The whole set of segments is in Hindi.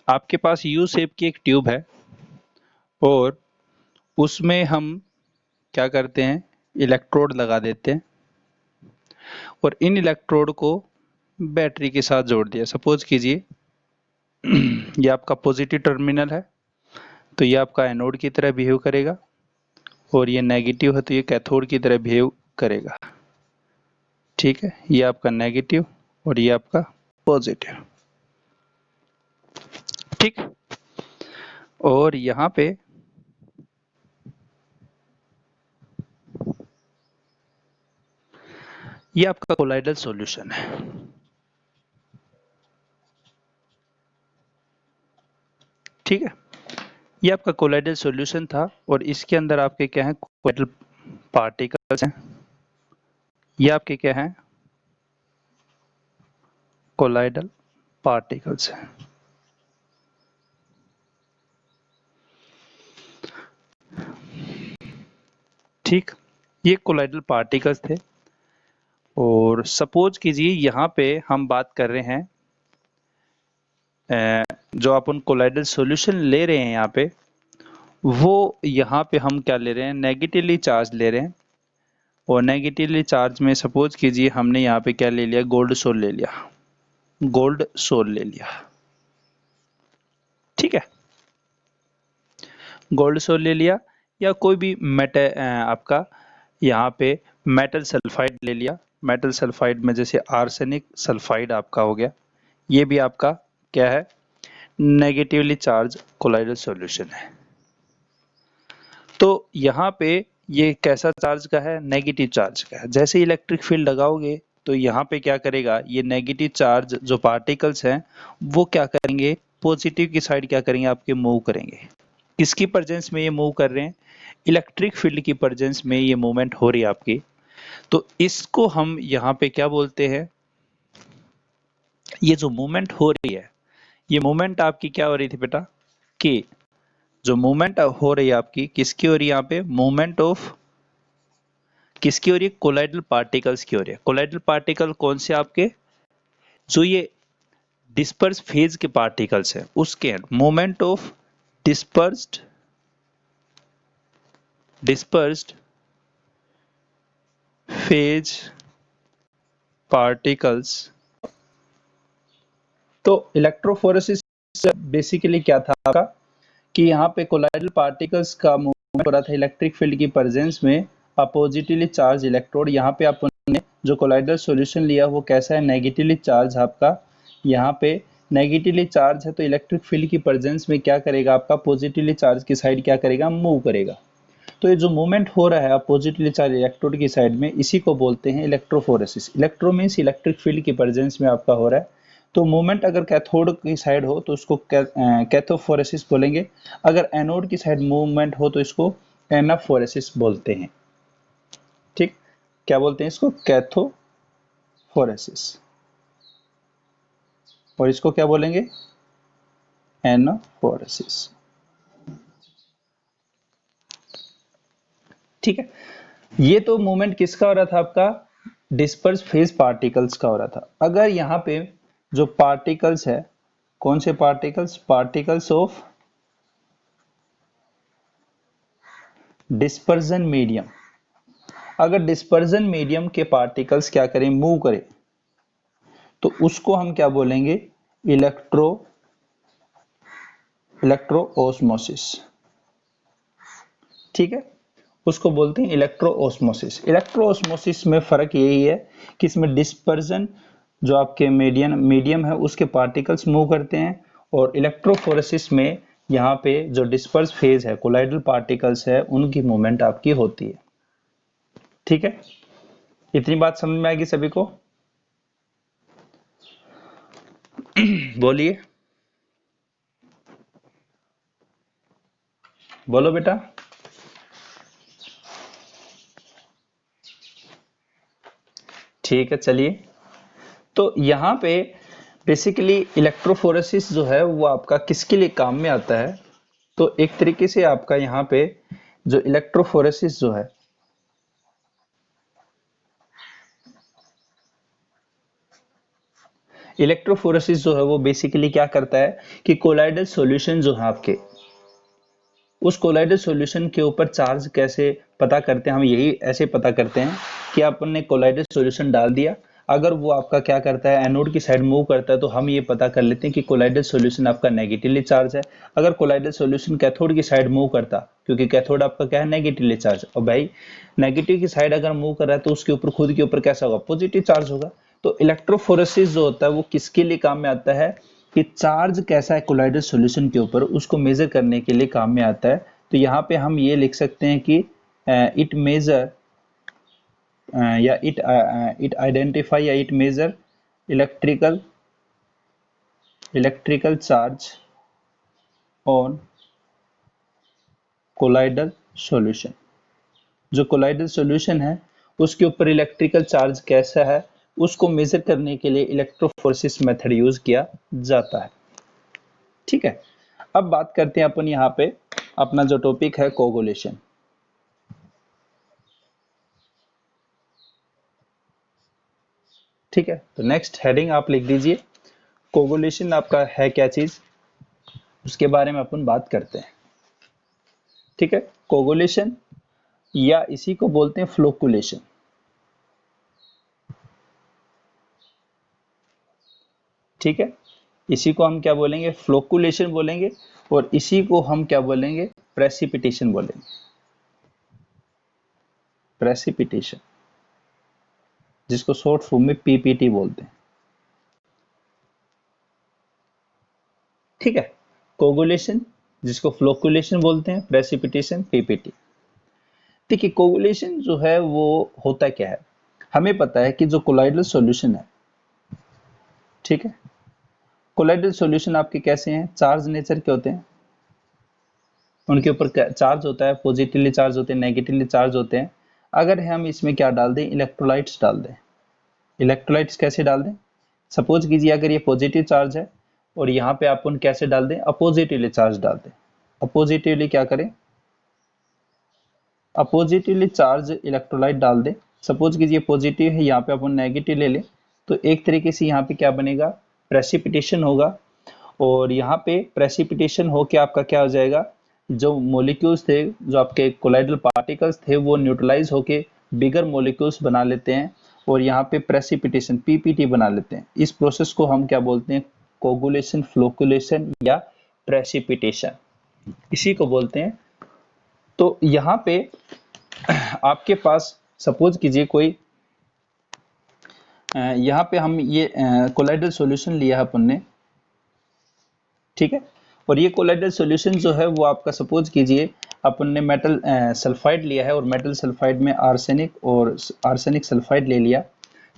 आपके पास यू शेप की एक ट्यूब है और उसमें हम क्या करते हैं, इलेक्ट्रोड लगा देते हैं और इन इलेक्ट्रोड को बैटरी के साथ जोड़ दिया। सपोज कीजिए ये आपका पॉजिटिव टर्मिनल है तो ये आपका एनोड की तरह बिहेव करेगा और ये नेगेटिव है तो ये कैथोड की तरह बिहेव करेगा। ठीक है, ये आपका नेगेटिव और ये आपका पॉजिटिव। ठीक, और यहाँ पे ये आपका कोलाइडल सॉल्यूशन है। ठीक है, ये आपका कोलाइडल सॉल्यूशन था और इसके अंदर आपके क्या है, कोलाइडल पार्टिकल्स हैं। ये आपके क्या है, कोलाइडल पार्टिकल्स हैं। ठीक, ये कोलाइडल पार्टिकल्स थे और सपोज कीजिए यहाँ पे हम बात कर रहे हैं जो अपन कोलाइडल सॉल्यूशन ले रहे हैं यहाँ पे, वो यहाँ पे हम क्या ले रहे हैं, नेगेटिवली चार्ज ले रहे हैं। और नेगेटिवली चार्ज में सपोज कीजिए हमने यहाँ पे क्या ले लिया, गोल्ड सोल ले लिया, गोल्ड सोल ले लिया। ठीक है, गोल्ड सोल ले लिया या कोई भी मेटल आपका यहाँ पे मेटल सल्फाइड ले लिया। मेटल सल्फाइड में जैसे आर्सेनिक सल्फाइड आपका हो गया, ये भी आपका क्या है, नेगेटिवली चार्ज कोलाइडल सॉल्यूशन है। तो यहाँ पे ये कैसा चार्ज का है, नेगेटिव चार्ज का है। जैसे इलेक्ट्रिक फील्ड लगाओगे तो यहाँ पे क्या करेगा, ये नेगेटिव चार्ज जो पार्टिकल्स हैं वो क्या करेंगे, पॉजिटिव की साइड क्या करेंगे, आपके मूव करेंगे। किसकी प्रेजेंस में ये मूव कर रहे हैं, इलेक्ट्रिक फील्ड की प्रेजेंस में ये मूवमेंट हो रही है आपकी। तो इसको हम यहाँ पे क्या बोलते हैं, ये जो मूवमेंट हो रही है, ये मूवमेंट आपकी क्या हो रही थी बेटा, कि जो मूवमेंट हो रही है आपकी किसकी हो रही है, यहाँ पे मूवमेंट ऑफ किसकी हो रही है, कोलाइडल पार्टिकल्स की हो रही है। कोलाइडल पार्टिकल कौन से आपके, जो ये डिस्पर्स फेज के पार्टिकल्स हैं उसके movement of dispersed phase particles. तो इलेक्ट्रोफोरेसिस बेसिकली क्या था आपका, कि यहाँ पे कोलाइडल पार्टिकल्स का मूवमेंट हो रहा था इलेक्ट्रिक फील्ड की प्रेजेंस में। अपोजिटिवली चार्ज इलेक्ट्रोड, यहाँ पे आपने जो कोलाइडल सॉल्यूशन लिया वो कैसा है, नेगेटिवली चार्ज आपका। यहाँ पे नेगेटिवली चार्ज है तो इलेक्ट्रिक फील्ड की प्रेजेंस में क्या करेगा, आपका पॉजिटिवली चार्ज की साइड क्या करेगा, मूव करेगा। तो ये जो मूवमेंट हो रहा है अपोजिटली चार्ज इलेक्ट्रोड की साइड में, इसी को बोलते हैं electrophoresis. Electro means electric field की प्रेजेंस में आपका हो रहा है। तो मूवमेंट अगर कैथोड की साइड हो तो उसको कैथोफोरेसिस बोलेंगे, अगर एनोड की साइड मूवमेंट हो तो इसको एनाफोरेसिस बोलते हैं। ठीक, क्या बोलते हैं इसको, कैथोफोरेसिस, और इसको क्या बोलेंगे, एनाफोरेसिस। ठीक है, ये तो मूवमेंट किसका हो रहा था, आपका डिस्पर्स फेज पार्टिकल्स का हो रहा था। अगर यहाँ पे जो पार्टिकल्स है, कौन से particles, particles of dispersion medium, अगर डिस्पर्जन मीडियम के पार्टिकल्स क्या करें, मूव करें, तो उसको हम क्या बोलेंगे, इलेक्ट्रो ओस्मोसिस। ठीक है, उसको बोलते हैं इलेक्ट्रो ओस्मोसिस। इलेक्ट्रो ओस्मोसिस में फर्क यही है कि इसमें डिस्पर्जन जो आपके मीडियम है उसके पार्टिकल्स मूव करते हैं, और इलेक्ट्रोफोरेसिस में यहाँ पे जो डिस्पर्स फेज है, कोलाइडल पार्टिकल्स है, उनकी मूवमेंट आपकी होती है। ठीक है, इतनी बात समझ में आएगी सभी को, बोलिए, बोलो बेटा। ठीक है, चलिए, तो यहाँ पे बेसिकली इलेक्ट्रोफोरेसिस जो है वो आपका किसके लिए काम में आता है, तो एक तरीके से आपका यहाँ पे जो इलेक्ट्रोफोरेसिस जो है, इलेक्ट्रोफोरेसिस जो है वो बेसिकली क्या करता है कि कोलाइडल सॉल्यूशन जो है आपके, उस कोलाइडल सॉल्यूशन के ऊपर चार्ज कैसे पता करते हैं, हम यही ऐसे पता करते हैं कि आपने कोलाइडल सॉल्यूशन डाल दिया, अगर वो आपका क्या करता है एनोड की साइड मूव करता है तो हम ये पता कर लेते हैं कि कोलाइडल सॉल्यूशन आपका नेगेटिवली चार्ज है। अगर कोलाइडल सॉल्यूशन कैथोड की साइड मूव करता, क्योंकि कैथोड आपका क्या है नेगेटिवली चार्ज, और भाई नेगेटिव की साइड अगर मूव कर रहा है तो उसके ऊपर खुद के ऊपर कैसा होगा पॉजिटिव चार्ज होगा। तो इलेक्ट्रोफोरेसिस जो होता है वो किसके लिए काम में आता है कि चार्ज कैसा है कोलाइडल सॉल्यूशन के ऊपर उसको मेजर करने के लिए काम में आता है। तो यहाँ पे हम ये लिख सकते हैं कि इट मेजर या इट आइडेंटिफाई या it measure electrical electrical charge on colloidal solution. जो कोलाइडल सॉल्यूशन है उसके ऊपर इलेक्ट्रिकल चार्ज कैसा है उसको मेजर करने के लिए इलेक्ट्रोफोरेसिस मेथड यूज किया जाता है। ठीक है, अब बात करते हैं अपन यहाँ पे अपना जो टॉपिक है कोगुलेशन। ठीक है, तो नेक्स्ट हेडिंग आप लिख दीजिए कोगुलेशन आपका है क्या चीज, उसके बारे में अपन बात करते हैं। ठीक है, कोगुलेशन या इसी को बोलते हैं फ्लोकुलेशन। ठीक है, इसी को हम क्या बोलेंगे फ्लोकुलेशन बोलेंगे, और इसी को हम क्या बोलेंगे प्रेसिपिटेशन बोलेंगे, प्रेसिपिटेशन, जिसको शॉर्ट फॉर्म में पीपीटी बोलते हैं। ठीक है, कोगुलेशन जिसको फ्लोकुलेशन बोलते हैं, प्रेसिपिटेशन पीपीटी। देखिए कोगुलेशन जो है वो होता क्या है, हमें पता है कि जो कोलाइडल सॉल्यूशन है, ठीक है, कोलाइडल सॉल्यूशन आपके कैसे हैं चार्ज नेचर के होते हैं, उनके ऊपर चार्ज होता है, पॉजिटिवली चार्ज होते हैं नेगेटिवली चार्ज होते हैं। अगर हम इसमें क्या डाल दें इलेक्ट्रोलाइट्स डाल दें, इलेक्ट्रोलाइट्स कैसे डाल दें, सपोज कीजिए अगर ये पॉजिटिव चार्ज है और यहाँ पे अपन कैसे डाल दें अपोजिटिवली चार्ज डाल दें, अपोजिटिवली क्या करें अपोजिटिवली चार्ज इलेक्ट्रोलाइट डाल दें। सपोज कीजिए पॉजिटिव है, यहाँ पे अपन नेगेटिव ले लें, तो एक तरीके से यहाँ पे क्या बनेगा प्रेसिपिटेशन होगा, और यहाँ पे प्रेसिपिटेशन होके आपका क्या हो जाएगा, जो मॉलिक्यूल्स थे, जो आपके कोलाइडल पार्टिकल्स थे वो न्यूट्रलाइज होके बिगर मॉलिक्यूल्स बना लेते हैं, और यहाँ पे प्रेसिपिटेशन पीपीटी बना लेते हैं। इस प्रोसेस को हम क्या बोलते हैं कोगुलेशन, फ्लोकुलेशन या प्रेसिपिटेशन, इसी को बोलते हैं। तो यहाँ पे आपके पास सपोज कीजिए कोई यहाँ पे हम ये कोलाइडल सॉल्यूशन लिया है अपन ने, ठीक है, और ये कोलाइडल सॉल्यूशन जो है वो आपका सपोज कीजिए अपन ने मेटल सल्फाइड लिया है, और मेटल सल्फाइड में आर्सेनिक और आर्सेनिक सल्फाइड ले लिया।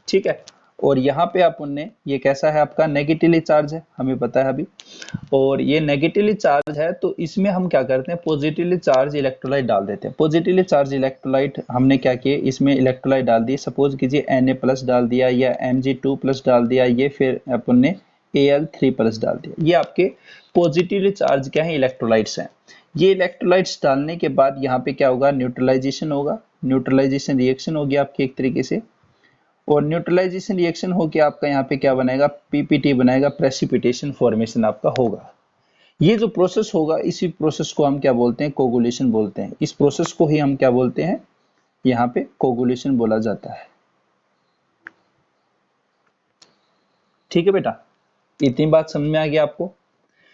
ठीक है, और यहाँ पे अपन ने ये कैसा है आपका नेगेटिवली चार्ज है हमें पता है अभी, और ये नेगेटिवली चार्ज है तो इसमें हम क्या करते हैं पॉजिटिवली चार्ज इलेक्ट्रोलाइट डाल देते हैं। पॉजिटिवली चार्ज इलेक्ट्रोलाइट हमने क्या किए इसमें इलेक्ट्रोलाइट डाल दिए, सपोज कीजिए Na+ डाल दिया या Mg2+ डाल दिया, ये फिर अपन ने Al3+ डाल दिया। ये आपके पॉजिटिवली चार्ज क्या है इलेक्ट्रोलाइट्स हैं। ये इलेक्ट्रोलाइट्स डालने के बाद यहाँ पे क्या होगा न्यूट्रलाइजेशन होगा, न्यूट्रलाइजेशन रिएक्शन होगी आपकी एक तरीके से, और न्यूट्रलाइजेशन रिएक्शन होके आपका यहाँ पे क्या बनाएगा पीपीटी बनाएगा, प्रेसिपिटेशन फॉर्मेशन आपका होगा। ये जो प्रोसेस होगा इसी प्रोसेस को हम क्या बोलते हैं कोगुलेशन बोलते हैं। इस प्रोसेस को ही हम क्या बोलते हैं यहाँ पे कोगुलेशन बोला जाता है। ठीक है बेटा, इतनी बात समझ में आ गया आपको।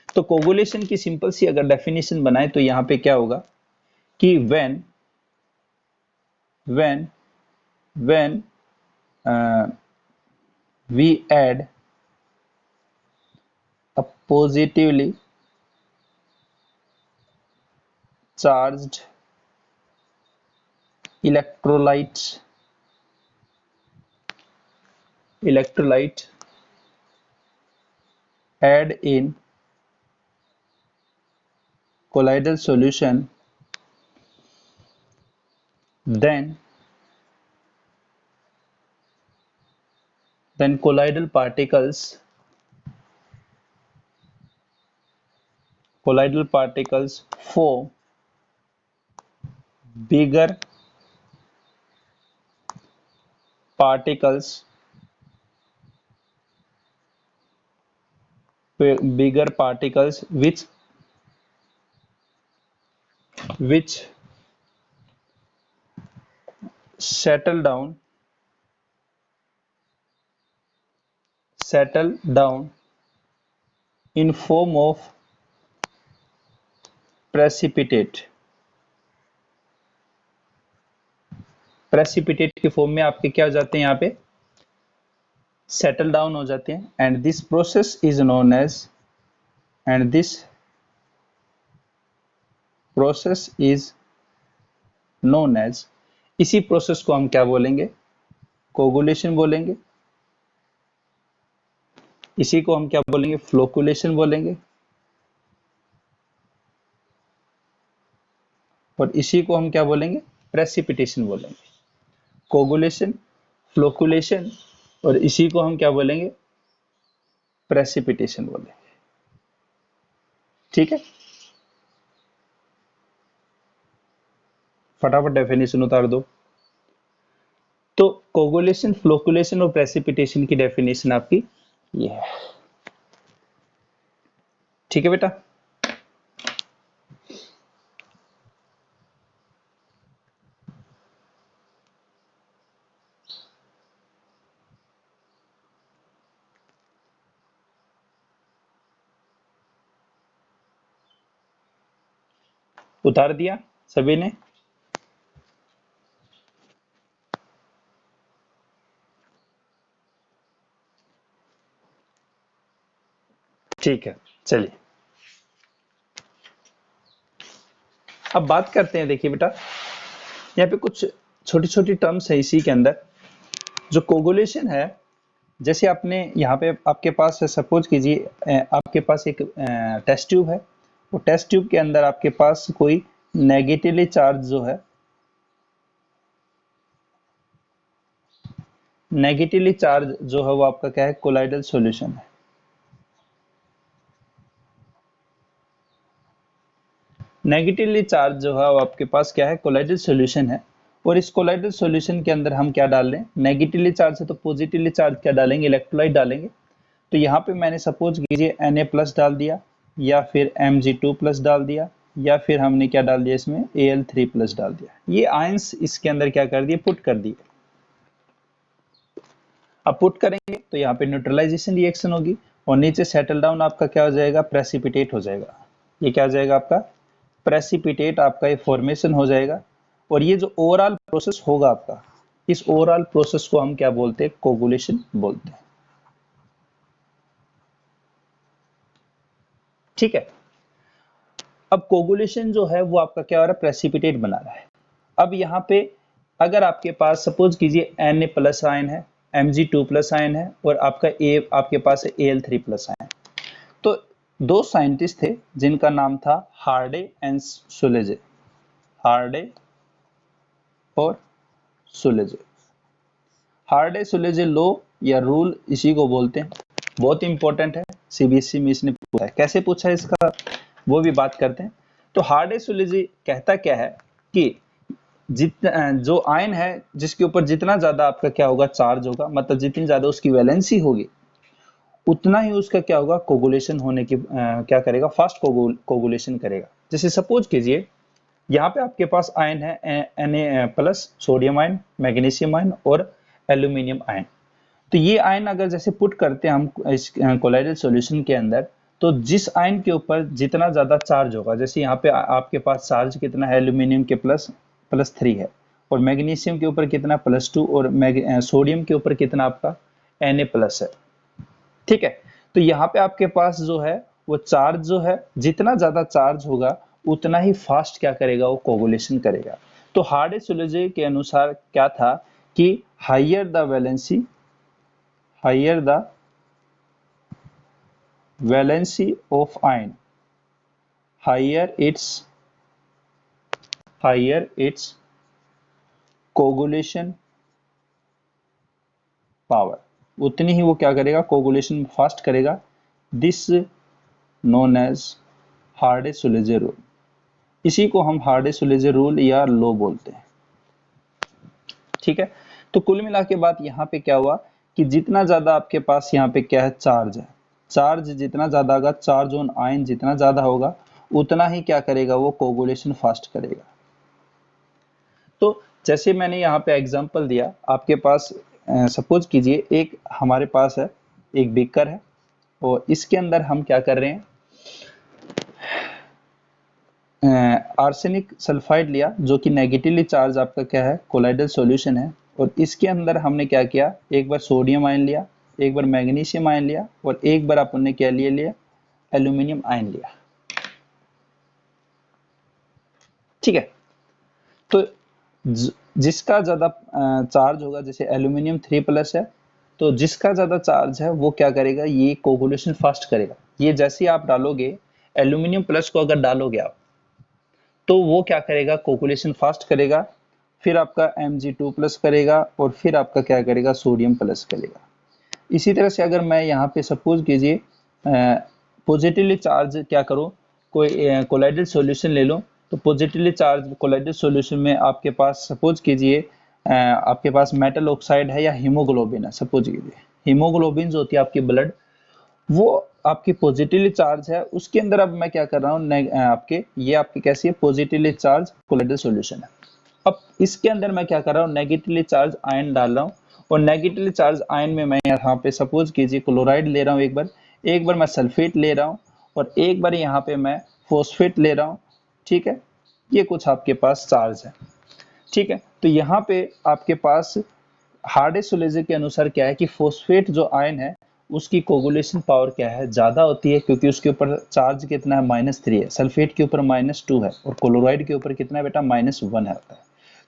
तो कोगुलेशन की सिंपल सी अगर डेफिनेशन बनाए तो यहाँ पे क्या होगा कि when when when we add a positively charged electrolyte add in colloidal solution, then colloidal particles form bigger particles bigger particles which settle down in form of precipitate की फॉर्म में आपके क्या हो जाते हैं, यहाँ पे सेटल डाउन हो जाते हैं। And this process is known as इसी प्रोसेस को हम क्या बोलेंगे, कोगुलेशन बोलेंगे। इसी को हम क्या बोलेंगे, फ्लोकुलेशन बोलेंगे। और इसी को हम क्या बोलेंगे, प्रेसिपिटेशन बोलेंगे। कोगुलेशन, फ्लोकुलेशन और इसी को हम क्या बोलेंगे, प्रेसिपिटेशन बोलेंगे। ठीक है, फटाफट डेफिनेशन उतार दो। तो कोगुलेशन, फ्लोकुलेशन और प्रेसिपिटेशन की डेफिनेशन आपकी ये है। ठीक है बेटा, उतार दिया सभी ने। ठीक है, चलिए अब बात करते हैं। देखिए बेटा, यहाँ पे कुछ छोटी छोटी टर्म्स है इसी के अंदर। जो कोगुलेशन है, जैसे आपने यहाँ पे आपके पास सपोज कीजिए आपके पास एक टेस्ट ट्यूब है। वो टेस्ट ट्यूब के अंदर आपके पास कोई नेगेटिवली चार्ज जो है, वो आपका क्या है, कोलाइडल सॉल्यूशन है। नेगेटिवली चार्ज जो है वो आपके पास क्या है, कोलाइडल सॉल्यूशन है। और इस कोलाइडल सॉल्यूशन के अंदर हम क्या डाल रहे हैं, नेगेटिवली चार्ज है तो पॉजिटिवली चार्ज क्या डालेंगे, इलेक्ट्रोलाइट डालेंगे। तो यहाँ पे मैंने सपोज कीजिए Na+ डाल दिया, या फिर Mg2+ डाल दिया, या फिर हमने क्या डाल दिया इसमें, Al3+ डाल दिया। ये आयंस इसके अंदर क्या कर दिए, पुट कर दिए। अब पुट करेंगे तो यहाँ पे न्यूट्रलाइजेशन रिएक्शन होगी और नीचे सेटल डाउन आपका क्या हो जाएगा, प्रेसिपिटेट हो जाएगा। ये क्या हो जाएगा आपका, प्रेसिपिटेट आपका ये फॉर्मेशन हो जाएगा। और ये जो ओवरऑल प्रोसेस होगा आपका, इस ओवरऑल प्रोसेस को हम क्या बोलते हैं, कोगुलेशन बोलते हैं। ठीक है, अब कोगुलेशन जो है वो आपका क्या हो रहा है, प्रेसिपिटेट बना रहा है। अब यहाँ पे अगर आपके पास सपोज कीजिए Na+ आयन है, Mg2+ आयन है और आपके पास है Al3+ आयन। तो दो साइंटिस्ट थे जिनका नाम था हार्डे एंड सुलेजे। हार्डे और सुलेजे। हार्डे सुलेजे लॉ या रूल इसी को बोलते हैं। बहुत इंपॉर्टेंट है, सीबीएसई में इसने पूछा है। कैसे पूछा है इसका वो भी बात करते हैं। तो हार्डे सुलेजे कहता क्या है कि जो आयन है जिसके ऊपर जितना ज्यादा आपका क्या होगा, चार्ज होगा, मतलब जितनी ज्यादा उसकी वैलेंसी होगी, उतना ही उसका क्या होगा, कोगुलेशन होने की क्या करेगा, फास्ट कोगुलेशन करेगा। जैसे सपोज कीजिए यहाँ पे आपके पास आयन है Na+, sodium ion, magnesium ion और एल्यूमिनियम आयन। तो ये आयन अगर जैसे पुट करते हैं हम इस कोलाइडल सॉल्यूशन के अंदर, तो जिस आयन के ऊपर जितना ज्यादा चार्ज होगा, जैसे यहाँ पे आपके पास चार्ज कितना है, एल्यूमिनियम के +3 है, और मैग्नीशियम के ऊपर कितना, +2, और सोडियम के ऊपर कितना आपका Na+ है। ठीक है, तो यहाँ पे आपके पास जो है वो चार्ज जो है, जितना ज्यादा चार्ज होगा उतना ही फास्ट क्या करेगा, वो कोगुलेशन करेगा। तो हार्डे सुलेजे के अनुसार क्या था कि higher the valency of ion, higher its coagulation power, उतनी ही वो क्या करेगा, कोगुलेशन फास्ट करेगा। This known as Hardy Schulze rule. इसी को हम हार्डे सुलेजे रूल या लॉ बोलते हैं। ठीक है, तो कुल मिला के बात यहाँ पे क्या हुआ कि जितना ज्यादा आपके पास यहाँ पे क्या है, चार्ज है, चार्ज जितना ज्यादा होगा, चार्ज ऑन आयन जितना ज्यादा होगा, उतना ही क्या करेगा, वो कोगुलेशन फास्ट करेगा। तो जैसे मैंने यहाँ पे एग्जांपल दिया, आपके पास सपोज कीजिए एक हमारे पास है, एक बीकर है, और इसके अंदर हम क्या कर रहे हैं, आर्सेनिक सल्फाइड लिया, जो कि नेगेटिवली चार्ज आपका क्या है, कोलाइडल सॉल्यूशन है। और इसके अंदर हमने क्या किया, एक बार सोडियम आयन लिया, एक बार मैग्नीशियम आयन लिया, और एक बार अपन ने क्या लिया, एल्यूमिनियम आयन लिया। ठीक है। तो जिसका ज्यादा चार्ज होगा, जैसे एल्यूमिनियम 3+ है, तो जिसका ज्यादा चार्ज है वो क्या करेगा, ये कोगुलेशन फास्ट करेगा। ये जैसे ही आप डालोगे, एल्यूमिनियम प्लस को अगर डालोगे आप, तो वो क्या करेगा, कोगुलेशन फास्ट करेगा, फिर आपका Mg2+ करेगा, और फिर आपका क्या करेगा, सोडियम प्लस करेगा। इसी तरह से अगर मैं यहाँ पे सपोज कीजिए पॉजिटिवली चार्ज क्या करूँ, कोई कोलाइडल सॉल्यूशन ले लो, तो पॉजिटिवली चार्ज कोलाइडल सॉल्यूशन में आपके पास सपोज कीजिए आपके पास मेटल ऑक्साइड है या हीमोग्लोबिन है, सपोज कीजिए हीमोग्लोबिन जो होती है आपकी ब्लड, वो आपकी पॉजिटिवली चार्ज है, उसके अंदर अब मैं क्या कर रहा हूँ, आपके ये आपकी कैसी है, पॉजिटिवली चार्ज कोलाइडल सॉल्यूशन है। अब इसके अंदर मैं क्या कर रहा हूँ, नेगेटिवली चार्ज आयन डाल रहा हूँ, और नेगेटिवली चार्ज आयन में मैं यहाँ पे सपोज कीजिए क्लोराइड ले रहा हूँ, एक बार मैं सल्फेट ले रहा हूँ, और एक बार यहाँ पे मैं फॉस्फेट ले रहा हूँ। ठीक है, ये कुछ आपके पास चार्ज है। ठीक है, तो यहाँ पे आपके पास हार्डे-सुलेज़े के अनुसार क्या है कि फॉस्फेट जो आयन है, उसकी कोगुलेशन पावर क्या है, ज्यादा होती है, क्योंकि उसके ऊपर चार्ज कितना है, -3 है। सल्फेट के ऊपर -2 है, और क्लोराइड के ऊपर कितना है बेटा, -1 है।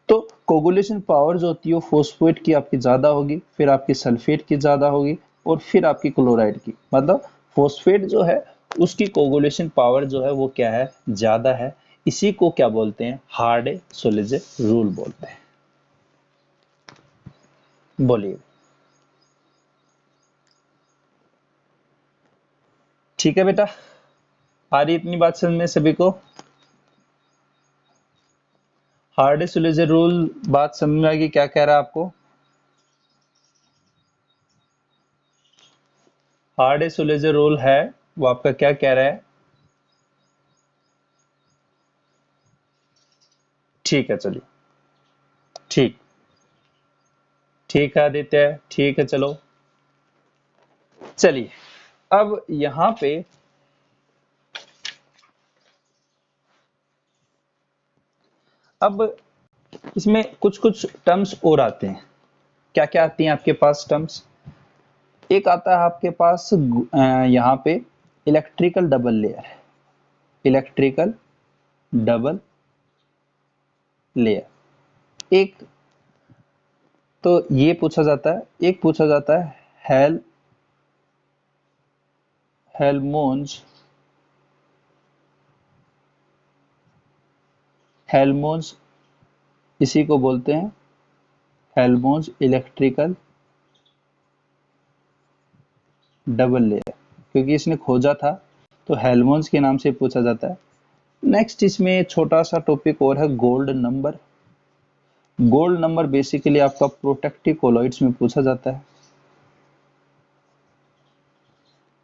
तो कोगुलेशन पावर जो होती है वो फॉस्फेट की आपकी ज्यादा होगी, फिर आपकी सल्फेट की ज्यादा होगी, और फिर आपकी क्लोराइड की, मतलब फॉस्फेट जो है उसकी कोगुलेशन पावर जो है वो क्या है, ज्यादा है। इसी को क्या बोलते हैं, हार्डे सोलेजे रूल बोलते हैं। बोलिए। ठीक है बेटा, आ रही इतनी बात समझ में सभी को? हार्डे सोलेजे रूल बात समझ में आएगी, क्या कह रहा है आपको? हार्डे सोलेजे रूल है, वो आपका क्या कह रहा है? ठीक है, चलिए। ठीक, ठीक है आदित्य, ठीक है, चलो। चलिए, अब यहाँ पे अब इसमें कुछ कुछ टर्म्स और आते हैं। क्या क्या आती हैं आपके पास टर्म्स? एक आता है आपके पास यहाँ पे electrical double layer, electrical double layer. एक तो ये पूछा जाता है, एक पूछा जाता है हेल्मोन्स हेल्मोन्स इसी को बोलते हैं हेल्मोन्स इलेक्ट्रिकल डबल लेयर, क्योंकि इसने खोजा था, तो हेल्मोन्स के नाम से पूछा जाता है। नेक्स्ट इसमें छोटा सा टॉपिक और है, gold number. Gold number basically आपका प्रोटेक्टिव कोलॉइड्स में पूछा जाता है।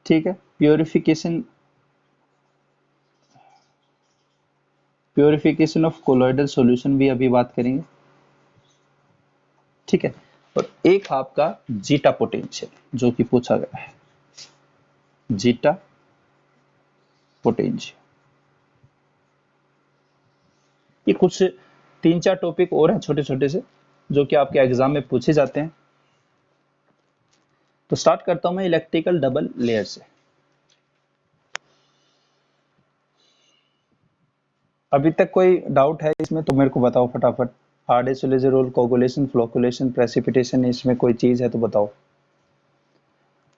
ठीक है, purification, purification of colloidal solution भी अभी बात करेंगे। ठीक है, और एक आपका जीटा पोटेंशियल जो कि पूछा गया है, जीटा पोटेंशियल। ये कुछ 3-4 टॉपिक और हैं छोटे छोटे से, जो कि आपके एग्जाम में पूछे जाते हैं। तो स्टार्ट करता हूं मैं इलेक्ट्रिकल डबल लेयर से। अभी तक कोई डाउट है इसमें तो मेरे को बताओ फटाफट। Hardy Schulze rule, coagulation, flocculation, precipitation, इसमें कोई चीज है तो बताओ,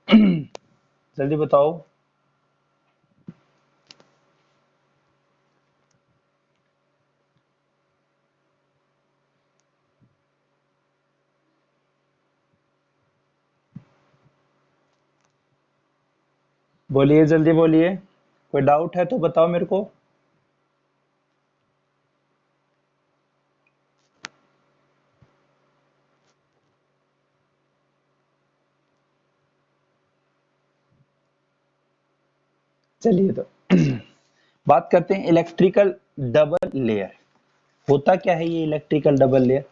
जल्दी बताओ। बोलिए, जल्दी बोलिए, कोई डाउट है तो बताओ मेरे को। चलिए तो बात करते हैं इलेक्ट्रिकल डबल लेयर। होता क्या है ये electrical double layer?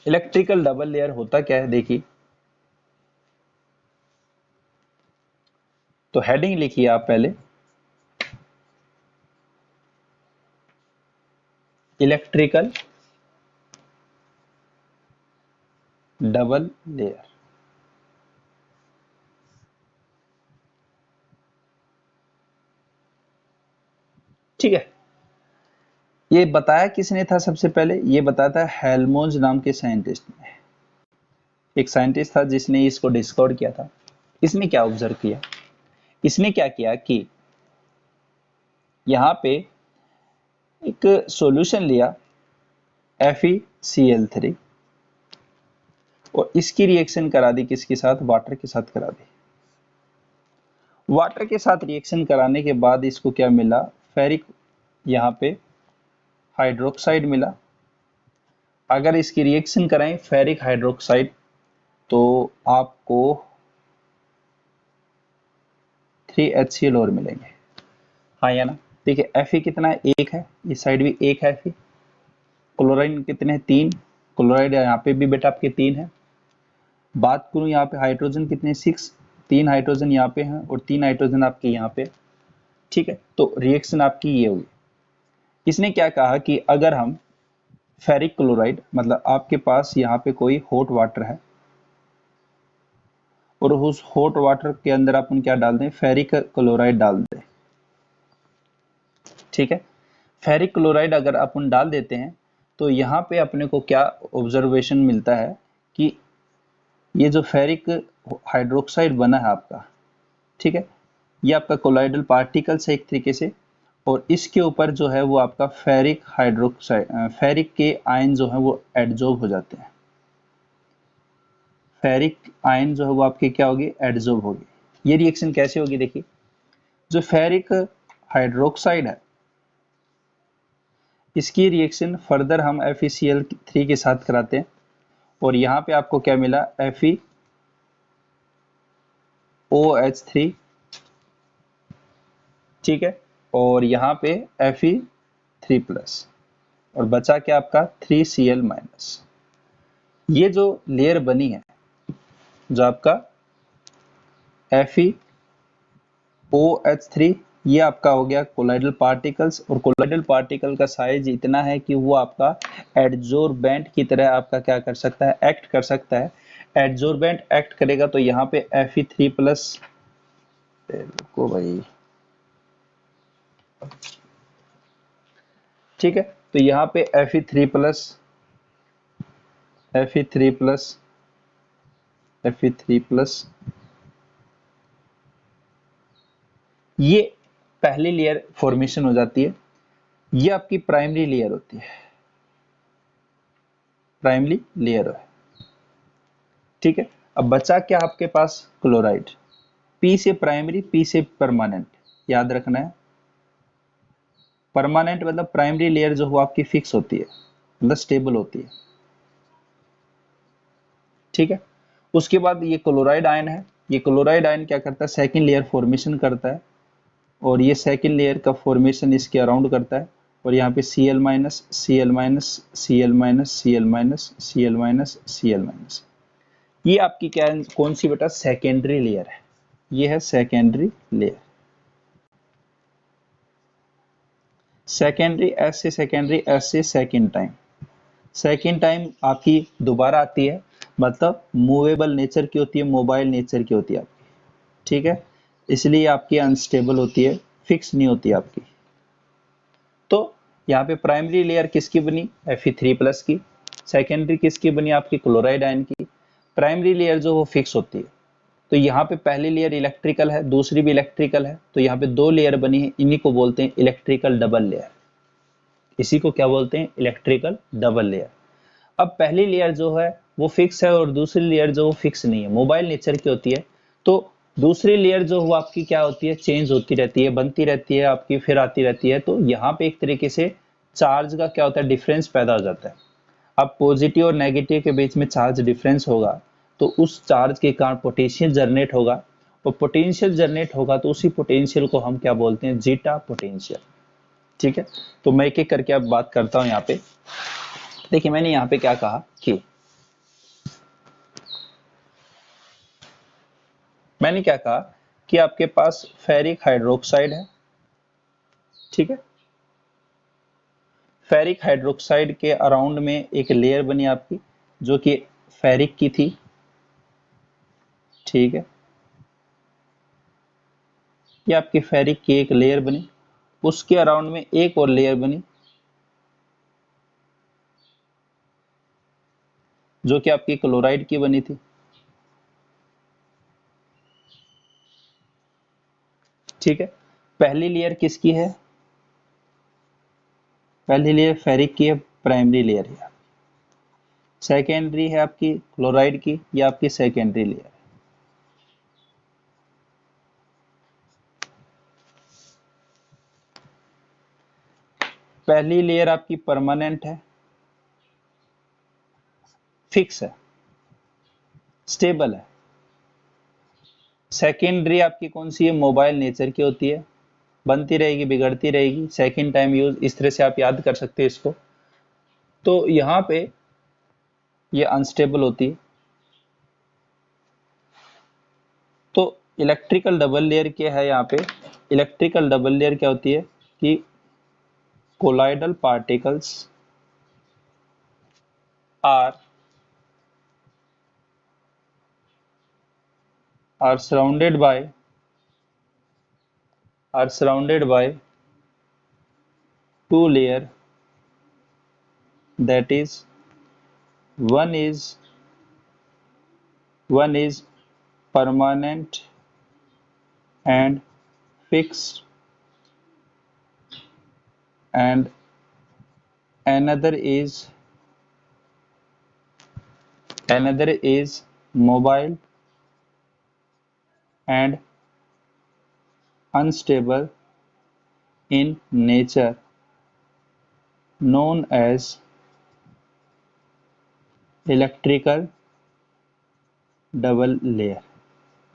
Electrical double layer होता क्या है, देखिए तो हेडिंग लिखिए आप पहले, इलेक्ट्रिकल डबल लेयर। ठीक है, ये बताया किसने था? सबसे पहले ये बताया था हेल्महोल्ट्ज नाम के साइंटिस्ट ने। एक साइंटिस्ट था जिसने इसको डिस्कवर किया था। इसने क्या ऑब्जर्व किया? इसने क्या किया कि यहाँ पे एक सॉल्यूशन लिया FeCl3 और इसकी रिएक्शन करा दी किसके साथ? वाटर के साथ करा दी। वाटर के साथ रिएक्शन कराने के बाद इसको क्या मिला? फेरिक यहाँ पे हाइड्रोक्साइड मिला। अगर इसकी रिएक्शन कराएं फेरिक हाइड्रोक्साइड तो आपको 3HCl और मिलेंगे, हाँ या ना? देखिए Fe कितना है? 1 है, इस साइड भी 1 है Fe। क्लोराइड कितने हैं? 3। क्लोराइड यहाँ पे भी बेटा आपके 3 है। बात करूं यहाँ पे हाइड्रोजन कितने? 6। 3 हाइड्रोजन यहाँ पे हैं और 3 हाइड्रोजन आपके यहाँ पे। ठीक है, तो रिएक्शन आपकी ये हुई। इसने क्या कहा कि अगर हम फेरिक क्लोराइड, मतलब आपके पास यहाँ पे कोई हॉट वाटर है और उस हॉट वाटर के अंदर अपन क्या डाल दें? फेरिक क्लोराइड डाल दें। ठीक है, फेरिक क्लोराइड अगर अपन डाल देते हैं तो यहाँ पे अपने को क्या ऑब्जर्वेशन मिलता है कि ये जो फेरिक हाइड्रोक्साइड बना है आपका, ठीक है, ये आपका कोलाइडल पार्टिकल्स है एक तरीके से, और इसके ऊपर जो है वो आपका फेरिक हाइड्रोक्साइड, फेरिक के आयन जो है वो एडजॉर्ब हो जाते हैं। फेरिक आयन जो है वो आपके क्या होगी? एडजॉर्ब होगी। ये रिएक्शन कैसे होगी? देखिए, जो फेरिक हाइड्रोक्साइड है इसकी रिएक्शन फर्दर हम FeCl3 के साथ कराते हैं और यहाँ पे आपको क्या मिला? FeOH3, ठीक है, और यहाँ पे Fe3+ और बचा क्या आपका? 3Cl-। ये जो लेयर बनी है जो आपका FeOH3, ये आपका हो गया कोलाइडल पार्टिकल्स, और कोलाइडल पार्टिकल का साइज इतना है कि वो आपका एडजोर्बेंट की तरह आपका क्या कर सकता है? एक्ट कर सकता है। एडजोर्बेंट एक्ट करेगा तो यहाँ पे Fe3+, को भाई, ठीक है, तो यहाँ पे Fe3+, ये पहली लेयर फॉर्मेशन हो जाती है। ये आपकी प्राइमरी लेयर होती है, प्राइमरी लेयर है। ठीक है, अब बचा क्या आपके पास? क्लोराइड। P से प्राइमरी, P से परमानेंट, याद रखना है। परमानेंट मतलब प्राइमरी लेयर जो वो आपकी फिक्स होती है, मतलब स्टेबल होती है। ठीक है, उसके बाद ये क्लोराइड आयन है। ये क्लोराइड आयन क्या करता है? सेकंड लेयर फॉर्मेशन करता है और ये सेकंड लेयर का फॉर्मेशन इसके अराउंड करता है और यहाँ पे Cl-, Cl-, Cl-, Cl-, Cl-, Cl-, ये आपकी क्या है? कौन सी बेटा? सेकेंडरी लेयर है। ये है सेकेंडरी लेयर। सेकेंडरी, एस से सेकेंडरी, एस से सेकेंड टाइम। सेकेंड टाइम आपकी दोबारा आती है, मतलब मूवेबल नेचर की होती है, मोबाइल नेचर की होती है आपकी। ठीक है, इसलिए आपकी अनस्टेबल होती है, फिक्स नहीं होती आपकी। तो यहाँ पे प्राइमरी लेयर किसकी बनी? Fe3+ की। सेकेंडरी किसकी बनी? आपकी क्लोराइड आयन की। प्राइमरी लेयर जो वो फिक्स होती है। तो यहाँ पे पहली लेयर इलेक्ट्रिकल है, दूसरी भी इलेक्ट्रिकल है, तो यहाँ पे 2 लेयर बनी है, इन्हीं को बोलते हैं इलेक्ट्रिकल डबल लेयर। इसी को क्या बोलते हैं? Electrical double layer. अब पहली लेयर जो है वो फिक्स है और दूसरी लेयर जो वो फिक्स नहीं है, मोबाइल नेचर की होती है। तो दूसरी लेयर जो वो आपकी क्या होती है? चेंज होती रहती है, बनती रहती है आपकी, फिर आती रहती है। तो यहाँ पे एक तरीके से चार्ज का क्या होता है? डिफरेंस पैदा हो जाता है। अब पॉजिटिव और नेगेटिव के बीच में चार्ज डिफरेंस होगा तो उस चार्ज के कारण पोटेंशियल जनरेट होगा और पोटेंशियल जनरेट होगा तो उसी पोटेंशियल को हम क्या बोलते हैं, जीटा पोटेंशियल। ठीक है, तो मैं एक एक करके अब बात करता हूं। यहाँ पे देखिए मैंने यहाँ पे क्या कहा कि मैंने क्या कहा कि आपके पास फेरिक हाइड्रोक्साइड है। ठीक है, फेरिक हाइड्रोक्साइड के अराउंड में एक लेयर बनी आपकी जो कि फेरिक की थी। ठीक है, ये आपकी फेरिक की एक लेयर बनी, उसके अराउंड में एक और लेयर बनी जो कि आपकी क्लोराइड की बनी थी। ठीक है, पहली लेयर किसकी है, पहली लेयर फेरिक की है, प्राइमरी लेयर है। सेकेंडरी है आपकी क्लोराइड की, या आपकी सेकेंडरी लेयर। पहली लेयर आपकी परमानेंट है, फिक्स है, स्टेबल है। सेकेंडरी आपकी कौन सी है, मोबाइल नेचर की होती है, बनती रहेगी बिगड़ती रहेगी, सेकेंड टाइम यूज, इस तरह से आप याद कर सकते हैं इसको। तो यहाँ पे ये अनस्टेबल होती है। तो इलेक्ट्रिकल डबल लेयर क्या है, यहाँ पे इलेक्ट्रिकल डबल लेयर क्या होती है कि colloidal particles are are surrounded by are surrounded by two layer, that is one is one is permanent and fixed, and another is mobile and unstable in nature, known as electrical double layer.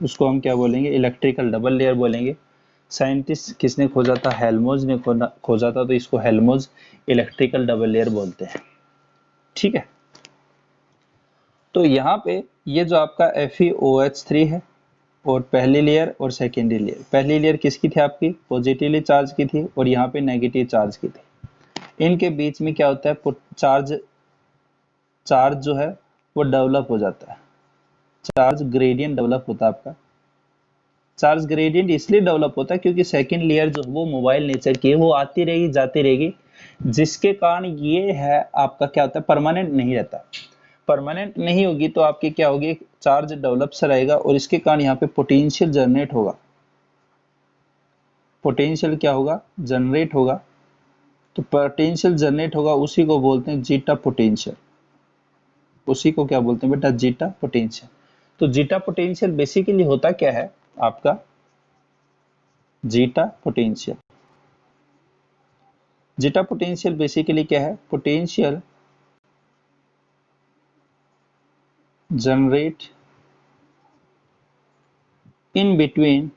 उसको हम क्या बोलेंगे, इलेक्ट्रिकल डबल लेयर बोलेंगे। साइंटिस्ट किसने खोजा था, हेल्महोल्ट्ज ने खोजा था, तो इसको हेल्महोल्ट्ज इलेक्ट्रिकल डबल लेयर बोलते हैं। ठीक है, तो यहाँ पे ये जो आपका FeOH3 है, और पहली लेयर और सेकेंडरी लेयर, पहली लेयर किसकी थी, आपकी पॉजिटिवली चार्ज की थी, और यहाँ पे नेगेटिव चार्ज की थी। इनके बीच में क्या होता है, चार्ज चार्ज जो है वो डेवलप हो जाता है, चार्ज ग्रेडियंट डेवलप होता है आपका। चार्ज ग्रेडियंट इसलिए डेवलप होता है क्योंकि सेकेंड लेयर जो वो मोबाइल नेचर की है, वो आती रहेगी जाती रहेगी, जिसके कारण ये है आपका क्या होता है, परमानेंट नहीं रहता। परमानेंट नहीं होगी तो आपकी क्या होगी, चार्ज डेवलप से रहेगा, और इसके कारण यहाँ पे पोटेंशियल जनरेट होगा। पोटेंशियल क्या होगा, जनरेट होगा। तो पोटेंशियल जनरेट होगा, उसी को बोलते हैं जीटा पोटेंशियल। उसी को क्या बोलते हैं बेटा, जीटा पोटेंशियल। तो जीटा पोटेंशियल बेसिकली होता क्या है आपका, zeta potential, zeta potential basically क्या है, potential generate in between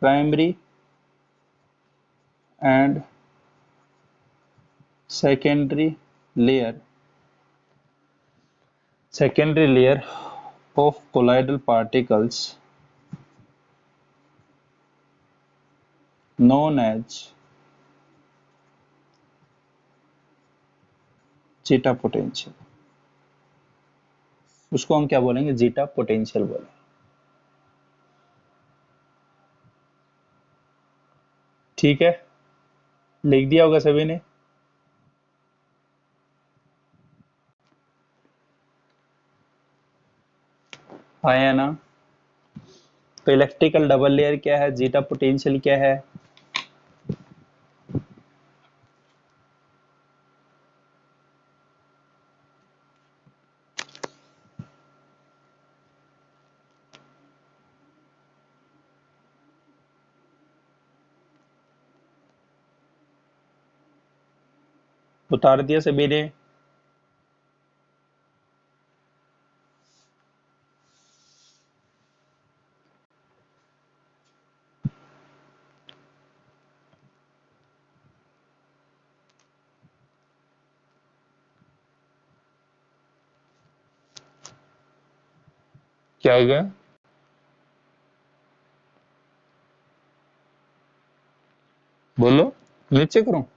primary and secondary layer of colloidal particles known as zeta potential. उसको हम क्या बोलेंगे, जीटा पोटेंशियल बोलेंगे। ठीक है, लिख दिया होगा सभी ने। आया ना। तो इलेक्ट्रिकल डबल लेयर क्या है, जीटा पोटेंशियल क्या है। उतार दिया सभी ने। क्या हो गया? बोलो, नीचे करो।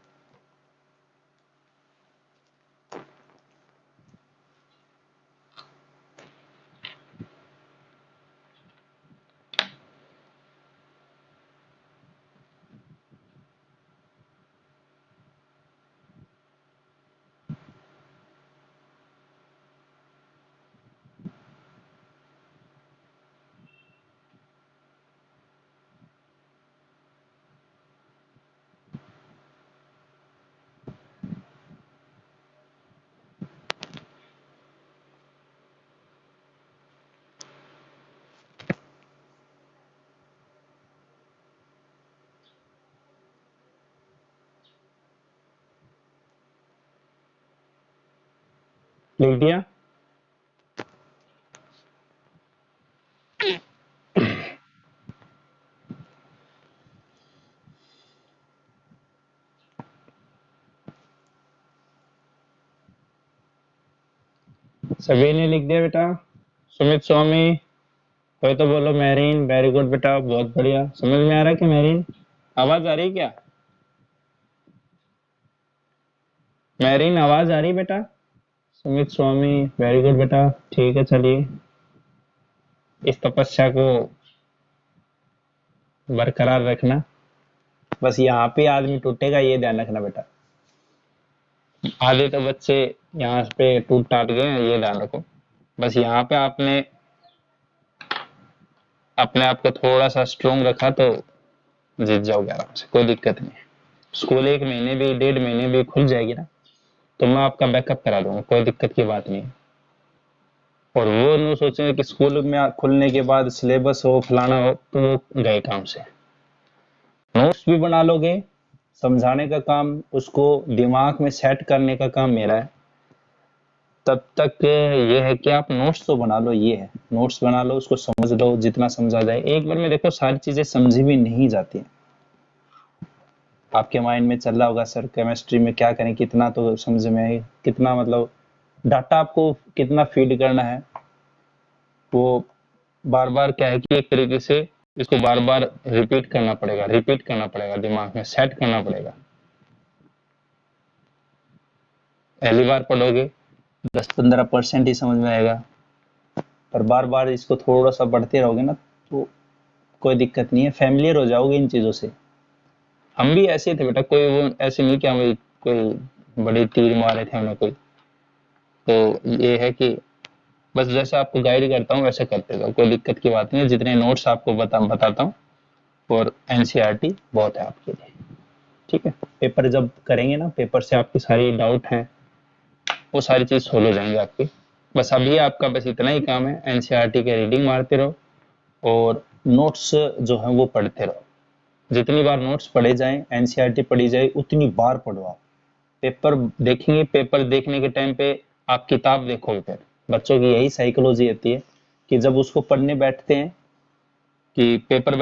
लिख दिया? सभी ने लिख दिया बेटा? सुमित स्वामी, कोई तो बोलो। मेहरीन, वेरी गुड बेटा, बहुत बढ़िया। समझ में आ रहा है कि मेहरीन? आवाज आ रही है क्या? मेहरीन, आवाज आ रही है बेटा? सुमित स्वामी, वेरी गुड बेटा। ठीक है, चलिए इस तपस्या को बरकरार रखना। बस यहाँ पे आदमी टूटेगा, ये ध्यान रखना बेटा। आधे तो बच्चे यहाँ पे टूट टाट गए हैं, ये ध्यान रखो। बस यहाँ पे आपने अपने आप को थोड़ा सा स्ट्रोंग रखा तो जीत जाओगे आराम से, कोई दिक्कत नहीं है। स्कूल 1 महीने भी 1.5 महीने भी खुल जाएगी ना, तो मैं आपका बैकअप करा दूंगा, कोई दिक्कत की बात नहीं है। और वो नहीं सोचेंगे कि स्कूल में खुलने के बाद सिलेबस हो, फलाना हो, तो वो गए काम से। नोट्स भी बना लोगे, समझाने का काम, उसको दिमाग में सेट करने का काम मेरा है। तब तक ये है कि आप नोट्स तो बना लो, ये है नोट्स बना लो, उसको समझ लो जितना समझा जाए। एक बार में देखो सारी चीजें समझी भी नहीं जाती। आपके माइंड में चल रहा होगा सर केमिस्ट्री में क्या करें, कितना तो समझ में आए, कितना मतलब डाटा आपको कितना फीड करना है। वो बार बार क्या है कि एक तरीके से इसको बार बार रिपीट करना पड़ेगा, दिमाग में सेट करना पड़ेगा। पहली बार पढ़ोगे 10-15% ही समझ में आएगा, पर बार बार इसको थोड़ा सा पढ़ते रहोगे ना तो कोई दिक्कत नहीं है, फैमिलियर हो जाओगे इन चीजों से। हम भी ऐसे थे बेटा, कोई वो ऐसे नहीं कि हमें कोई बड़े तीर मारे थे हमने कोई। तो ये है कि बस जैसे आपको गाइड करता हूँ वैसे करते जाओ, कोई दिक्कत की बात नहीं है। जितने नोट्स आपको बताता हूँ, और एनसीईआरटी बहुत है आपके लिए। ठीक है, पेपर जब करेंगे ना, पेपर से आपकी सारी डाउट हैं वो सारी चीज सोल्व हो जाएंगे आपकी। बस अभी आपका बस इतना ही काम है, एनसीईआरटी के रीडिंग मारते रहो और नोट्स जो है वो पढ़ते रहो। जितनी बार नोट्स पढ़े जाएं, एनसीईआरटी पढ़ी जाए, उतनी बार पढ़ो आप। पेपर देखेंगे, पेपर देखने के टाइम पे आप किताब देखोगे। फिर बच्चों की यही साइकोलॉजी होती है कि जब उसको पढ़ने बैठते हैं कि पेपर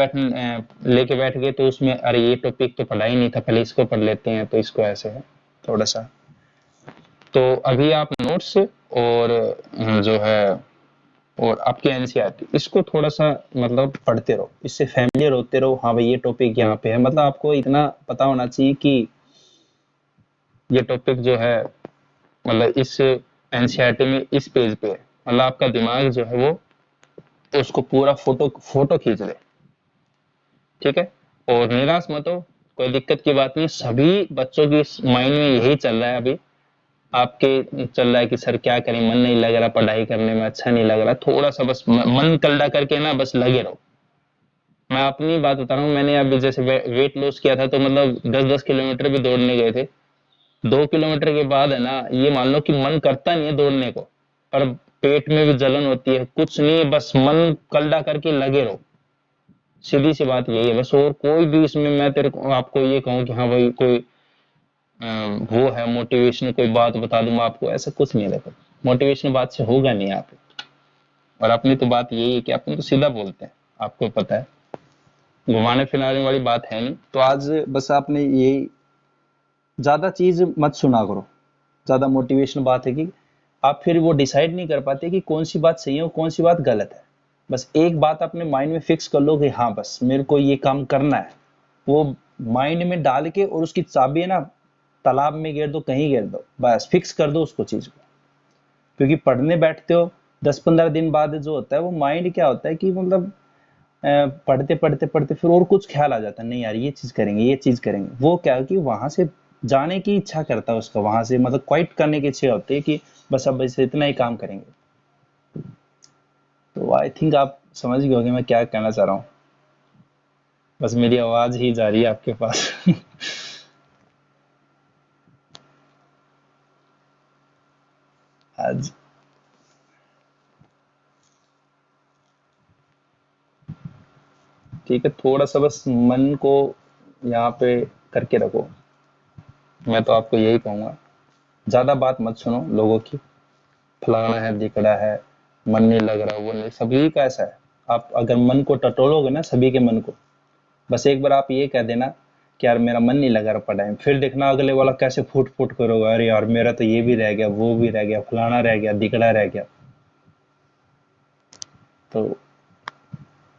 लेके बैठ गए तो उसमें अरे ये टॉपिक तो पढ़ा ही नहीं था, पहले इसको पढ़ लेते हैं, तो इसको ऐसे है थोड़ा सा। तो अभी आप नोट्स और जो है और आपके एनसीईआरटी इसको थोड़ा सा मतलब पढ़ते रहो, इससे फैमिलियर होते रहो। हाँ भाई ये टॉपिक यहाँ पे है, मतलब आपको इतना पता होना चाहिए कि ये टॉपिक जो है मतलब इस एनसीईआरटी में इस पेज पे है। मतलब आपका दिमाग जो है वो तो उसको पूरा फोटो फोटो खींच ले। ठीक है, और निराश मत हो, कोई दिक्कत की बात नहीं। सभी बच्चों की माइंड में यही चल रहा है अभी, आपके चल रहा है कि सर क्या करें, मन नहीं लग रहा, पढ़ाई करने में अच्छा नहीं लग रहा। थोड़ा सा बस मन कलड़ा करके ना बस लगे रहो। मैं अपनी बात बता रहा हूँ, मैंने अभी जैसे वेट लॉस किया था तो मतलब 10-10 किलोमीटर भी दौड़ने गए थे। 2 किलोमीटर के बाद है ना, ये मान लो कि मन करता नहीं है दौड़ने को, पर पेट में भी जलन होती है, कुछ नहीं, बस मन कलड़ा करके लगे रहो। सीधी सी बात यही है बस। और कोई भी इसमें मैं तेरे को आपको ये कहूँ कि हाँ भाई कोई वो है मोटिवेशन कोई बात बता दूं मैं आपको, ऐसा कुछ नहीं है। देखो मोटिवेशन बात से होगा नहीं आप। और अपनी तो बात यही है कि अपन तो सीधा बोलते हैं, आपको पता है, घुमाने फिराने वाली बात है नहीं। तो आज बस आपने ये ज्यादा चीज मत सुना करो, ज्यादा मोटिवेशन बात है कि आप फिर वो डिसाइड नहीं कर पाते कि कौन सी बात सही है और कौन सी बात गलत है। बस एक बात अपने माइंड में फिक्स कर लो कि हाँ बस मेरे को ये काम करना है, वो माइंड में डाल के, और उसकी चाबी है ना तालाब में गिर दो, कहीं गिर दो, बस फिक्स कर दो उसको चीज को। क्योंकि पढ़ने बैठते हो 10-15 दिन बाद जो होता है वो माइंड क्या होता है कि मतलब पढ़ते पढ़ते पढ़ते फिर और कुछ ख्याल आ जाता है, नहीं यार ये चीज करेंगे, ये चीज करेंगे। वो क्या कि वहां से जाने की इच्छा करता है उसका, वहां से मतलब क्वाइट करने की इच्छा होती है कि बस अब इसे इतना ही काम करेंगे। तो आई थिंक आप समझ गए होंगे मैं क्या कहना चाह रहा हूँ। बस मेरी आवाज ही जा रही है आपके पास। आज ठीक है, थोड़ा सा बस मन को यहाँ पे करके रखो। मैं तो आपको यही कहूंगा, ज्यादा बात मत सुनो लोगों की, फलाना है दिखड़ा है, मन नहीं लग रहा, वो नहीं, सभी का ऐसा है। आप अगर मन को टटोलोगे ना सभी के मन को, बस एक बार आप ये कह देना कि यार मेरा मन नहीं लगा रहा पढ़ाई में, फिर देखना अगले वाला कैसे फूट फूट करोगे, अरे यार मेरा तो ये भी रह गया, वो भी रह गया, फलाना रह गया, दिखड़ा रह गया। तो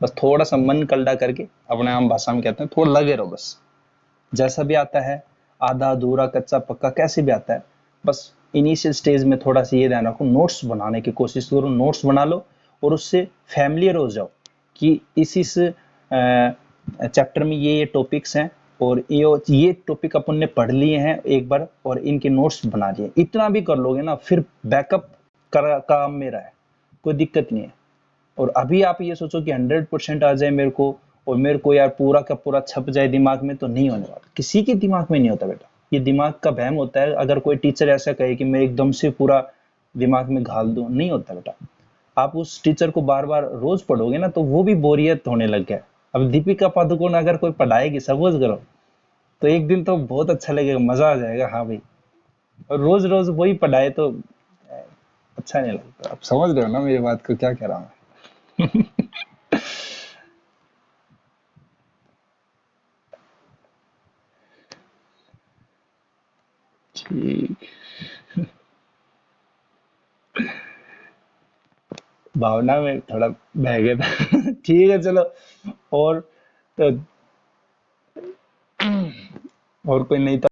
बस थोड़ा सा मन कलडा करके, अपने आम भाषा में कहते हैं, थोड़ा लगे रहो बस। जैसा भी आता है, आधा अधूरा कच्चा पक्का कैसे भी आता है, बस इनिशियल स्टेज में थोड़ा सा ये ध्यान रखो, नोट्स बनाने की कोशिश करो, नोट्स बना लो और उससे फैमिलियर हो जाओ कि इस चैप्टर में ये टॉपिक्स हैं और ये टॉपिक अपन ने पढ़ लिए हैं एक बार और इनके नोट्स बना लिए। इतना भी कर लोगे ना, फिर बैकअप काम मेरा है, कोई दिक्कत नहीं है। और अभी आप ये सोचो कि 100% आ जाए मेरे को और मेरे को यार पूरा का पूरा छप जाए दिमाग में, तो नहीं होने वाला, किसी के दिमाग में नहीं होता बेटा। ये दिमाग का वहम होता है, अगर कोई टीचर ऐसा कहे कि मैं एकदम से पूरा दिमाग में घाल दूं, नहीं होता बेटा। आप उस टीचर को बार बार रोज पढ़ोगे ना तो वो भी बोरियत होने लग गया। अब दीपिका पादुकोण अगर कोई पढ़ाएगी, सपोज करो, तो एक दिन तो बहुत अच्छा लगेगा, मजा आ जाएगा, हाँ भाई। और रोज रोज वही पढ़ाए तो अच्छा नहीं लगता। आप समझ रहे हो ना मेरी बात को, क्या कह रहा हूँ। ठीक, भावना में थोड़ा बह गया था। ठीक है चलो। और तो, और कोई नहीं था।